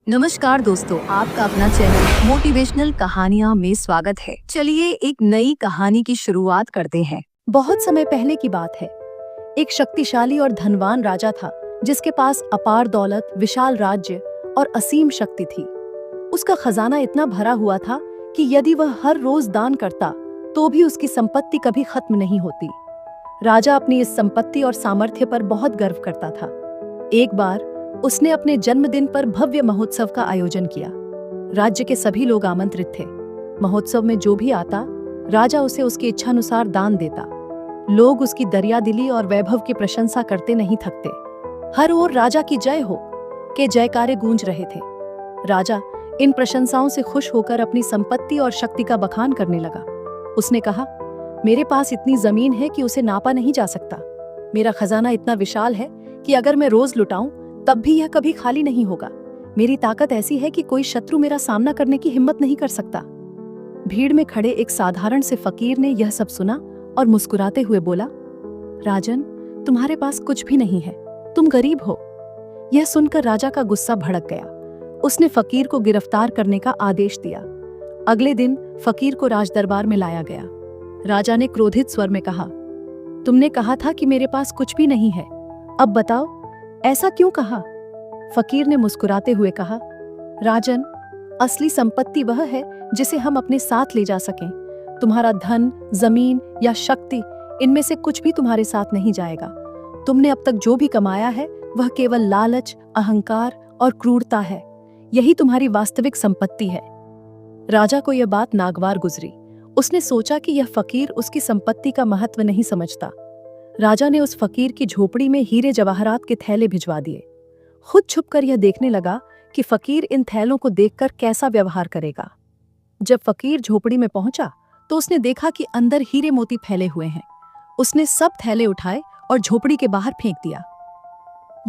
नमस्कार दोस्तों, आपका अपना चैनल मोटिवेशनल कहानियां में स्वागत है। चलिए एक नई कहानी की शुरुआत करते हैं। बहुत समय पहले की बात है। एक शक्तिशाली और धनवान राजा था जिसके पास अपार दौलत, विशाल राज्य और असीम शक्ति थी। उसका खजाना इतना भरा हुआ था कि यदि वह हर रोज दान करता तो भी उसकी संपत्ति कभी खत्म नहीं होती। राजा अपनी इस संपत्ति और सामर्थ्य पर बहुत गर्व करता था। एक बार उसने अपने जन्मदिन पर भव्य महोत्सव का आयोजन किया। राज्य के सभी लोग आमंत्रित थे। महोत्सव में जो भी आता, राजा उसे उसकी इच्छानुसार दान देता। लोग उसकी दरियादिली और वैभव की प्रशंसा करते नहीं थकते। हर ओर राजा की जय हो के जयकारे गूंज रहे थे। राजा इन प्रशंसाओं से खुश होकर अपनी संपत्ति और शक्ति का बखान करने लगा। उसने कहा, मेरे पास इतनी जमीन है कि उसे नापा नहीं जा सकता। मेरा खजाना इतना विशाल है कि अगर मैं रोज लुटाऊं तब भी यह कभी खाली नहीं होगा। मेरी ताकत ऐसी है कि कोई शत्रु मेरा सामना करने की हिम्मत नहीं कर सकता। भीड़ में खड़े एक साधारण से फकीर ने यह सब सुना और मुस्कुराते हुए बोला, राजन, तुम्हारे पास कुछ भी नहीं है, तुम गरीब हो। यह सुनकर राजा का गुस्सा भड़क गया। उसने फकीर को गिरफ्तार करने का आदेश दिया। अगले दिन फकीर को राजदरबार में लाया गया। राजा ने क्रोधित स्वर में कहा, तुमने कहा था कि मेरे पास कुछ भी नहीं है, अब बताओ ऐसा क्यों कहा? फकीर ने मुस्कुराते हुए कहा, राजन, असली संपत्ति वह है जिसे हम अपने साथ ले जा सकें। तुम्हारा धन, जमीन या शक्ति, इनमें से कुछ भी तुम्हारे साथ नहीं जाएगा। तुमने अब तक जो भी कमाया है वह केवल लालच, अहंकार और क्रूरता है। यही तुम्हारी वास्तविक संपत्ति है। राजा को यह बात नागवार गुजरी। उसने सोचा कि यह फकीर उसकी संपत्ति का महत्व नहीं समझता। राजा ने उस फकीर की झोपड़ी में हीरे जवाहरात के थैले भिजवा दिए। खुद छुपकर यह देखने लगा कि फकीर इन थैलों को देखकर कैसा व्यवहार करेगा। जब फकीर झोपड़ी में पहुंचा तो उसने देखा कि अंदर हीरे मोती फैले हुए हैं। उसने सब थैले उठाए और झोपड़ी के बाहर फेंक दिया।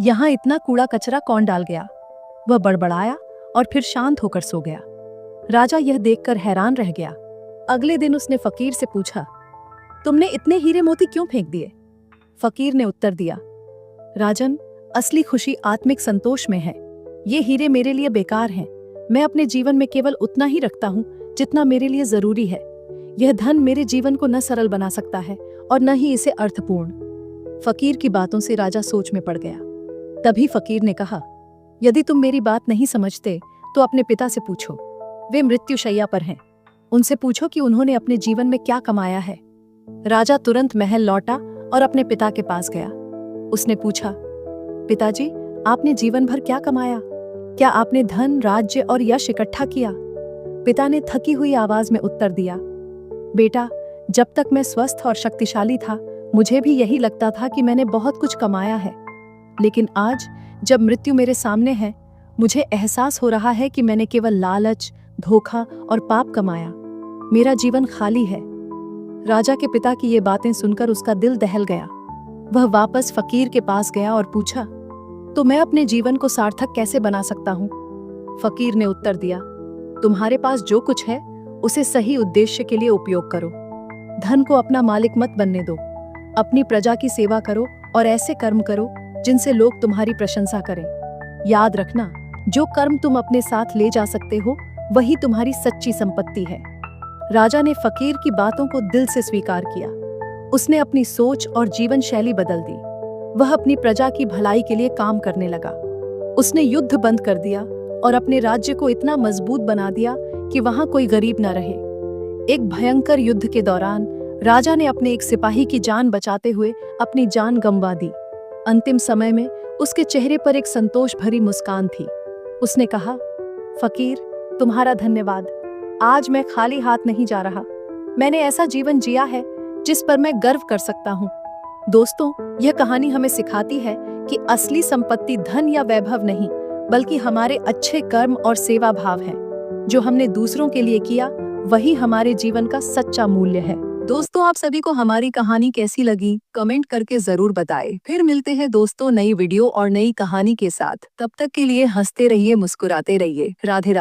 यहां इतना कूड़ा कचरा कौन डाल गया? वह बड़बड़ाया और फिर शांत होकर सो गया। राजा यह देखकर हैरान रह गया। अगले दिन उसने फकीर से पूछा, तुमने इतने हीरे मोती क्यों फेंक दिए? फकीर ने उत्तर दिया, राजन, असली खुशी आत्मिक संतोष में है। ये हीरे मेरे लिए बेकार हैं। मैं अपने जीवन में केवल उतना ही रखता हूँ जितना मेरे लिए जरूरी है। यह धन मेरे जीवन को न सरल बना सकता है और न ही इसे अर्थपूर्ण। फकीर की बातों से राजा सोच में पड़ गया। तभी फकीर ने कहा, यदि तुम मेरी बात नहीं समझते तो अपने पिता से पूछो। वे मृत्युशैया पर हैं। उनसे पूछो कि उन्होंने अपने जीवन में क्या कमाया है। राजा तुरंत महल लौटा और अपने पिता के पास गया। उसने पूछा, पिताजी, आपने जीवन भर क्या कमाया? क्या आपने धन, राज्य और यश इकट्ठा किया? पिता ने थकी हुई आवाज में उत्तर दिया, बेटा, जब तक मैं स्वस्थ और शक्तिशाली था मुझे भी यही लगता था कि मैंने बहुत कुछ कमाया है। लेकिन आज जब मृत्यु मेरे सामने है, मुझे एहसास हो रहा है कि मैंने केवल लालच, धोखा और पाप कमाया। मेरा जीवन खाली है। राजा के पिता की ये बातें सुनकर उसका दिल दहल गया। वह वापस फकीर के पास गया और पूछा, तो मैं अपने जीवन को सार्थक कैसे बना सकता हूँ? फकीर ने उत्तर दिया, तुम्हारे पास जो कुछ है उसे सही उद्देश्य के लिए उपयोग करो। धन को अपना मालिक मत बनने दो। अपनी प्रजा की सेवा करो और ऐसे कर्म करो जिनसे लोग तुम्हारी प्रशंसा करें। याद रखना, जो कर्म तुम अपने साथ ले जा सकते हो वही तुम्हारी सच्ची संपत्ति है। राजा ने फकीर की बातों को दिल से स्वीकार किया। उसने अपनी सोच और जीवन शैली बदल दी। वह अपनी प्रजा की भलाई के लिए काम करने लगा। उसने युद्ध बंद कर दिया और अपने राज्य को इतना मजबूत बना दिया कि वहां कोई गरीब न रहे। एक भयंकर युद्ध के दौरान राजा ने अपने एक सिपाही की जान बचाते हुए अपनी जान गंवा दी। अंतिम समय में उसके चेहरे पर एक संतोष भरी मुस्कान थी। उसने कहा, फकीर, तुम्हारा धन्यवाद। आज मैं खाली हाथ नहीं जा रहा। मैंने ऐसा जीवन जिया है जिस पर मैं गर्व कर सकता हूँ। दोस्तों, यह कहानी हमें सिखाती है कि असली संपत्ति धन या वैभव नहीं, बल्कि हमारे अच्छे कर्म और सेवा भाव है। जो हमने दूसरों के लिए किया वही हमारे जीवन का सच्चा मूल्य है। दोस्तों, आप सभी को हमारी कहानी कैसी लगी कमेंट करके जरूर बताएं। फिर मिलते हैं दोस्तों नई वीडियो और नई कहानी के साथ। तब तक के लिए हंसते रहिए, मुस्कुराते रहिए। राधे राधे।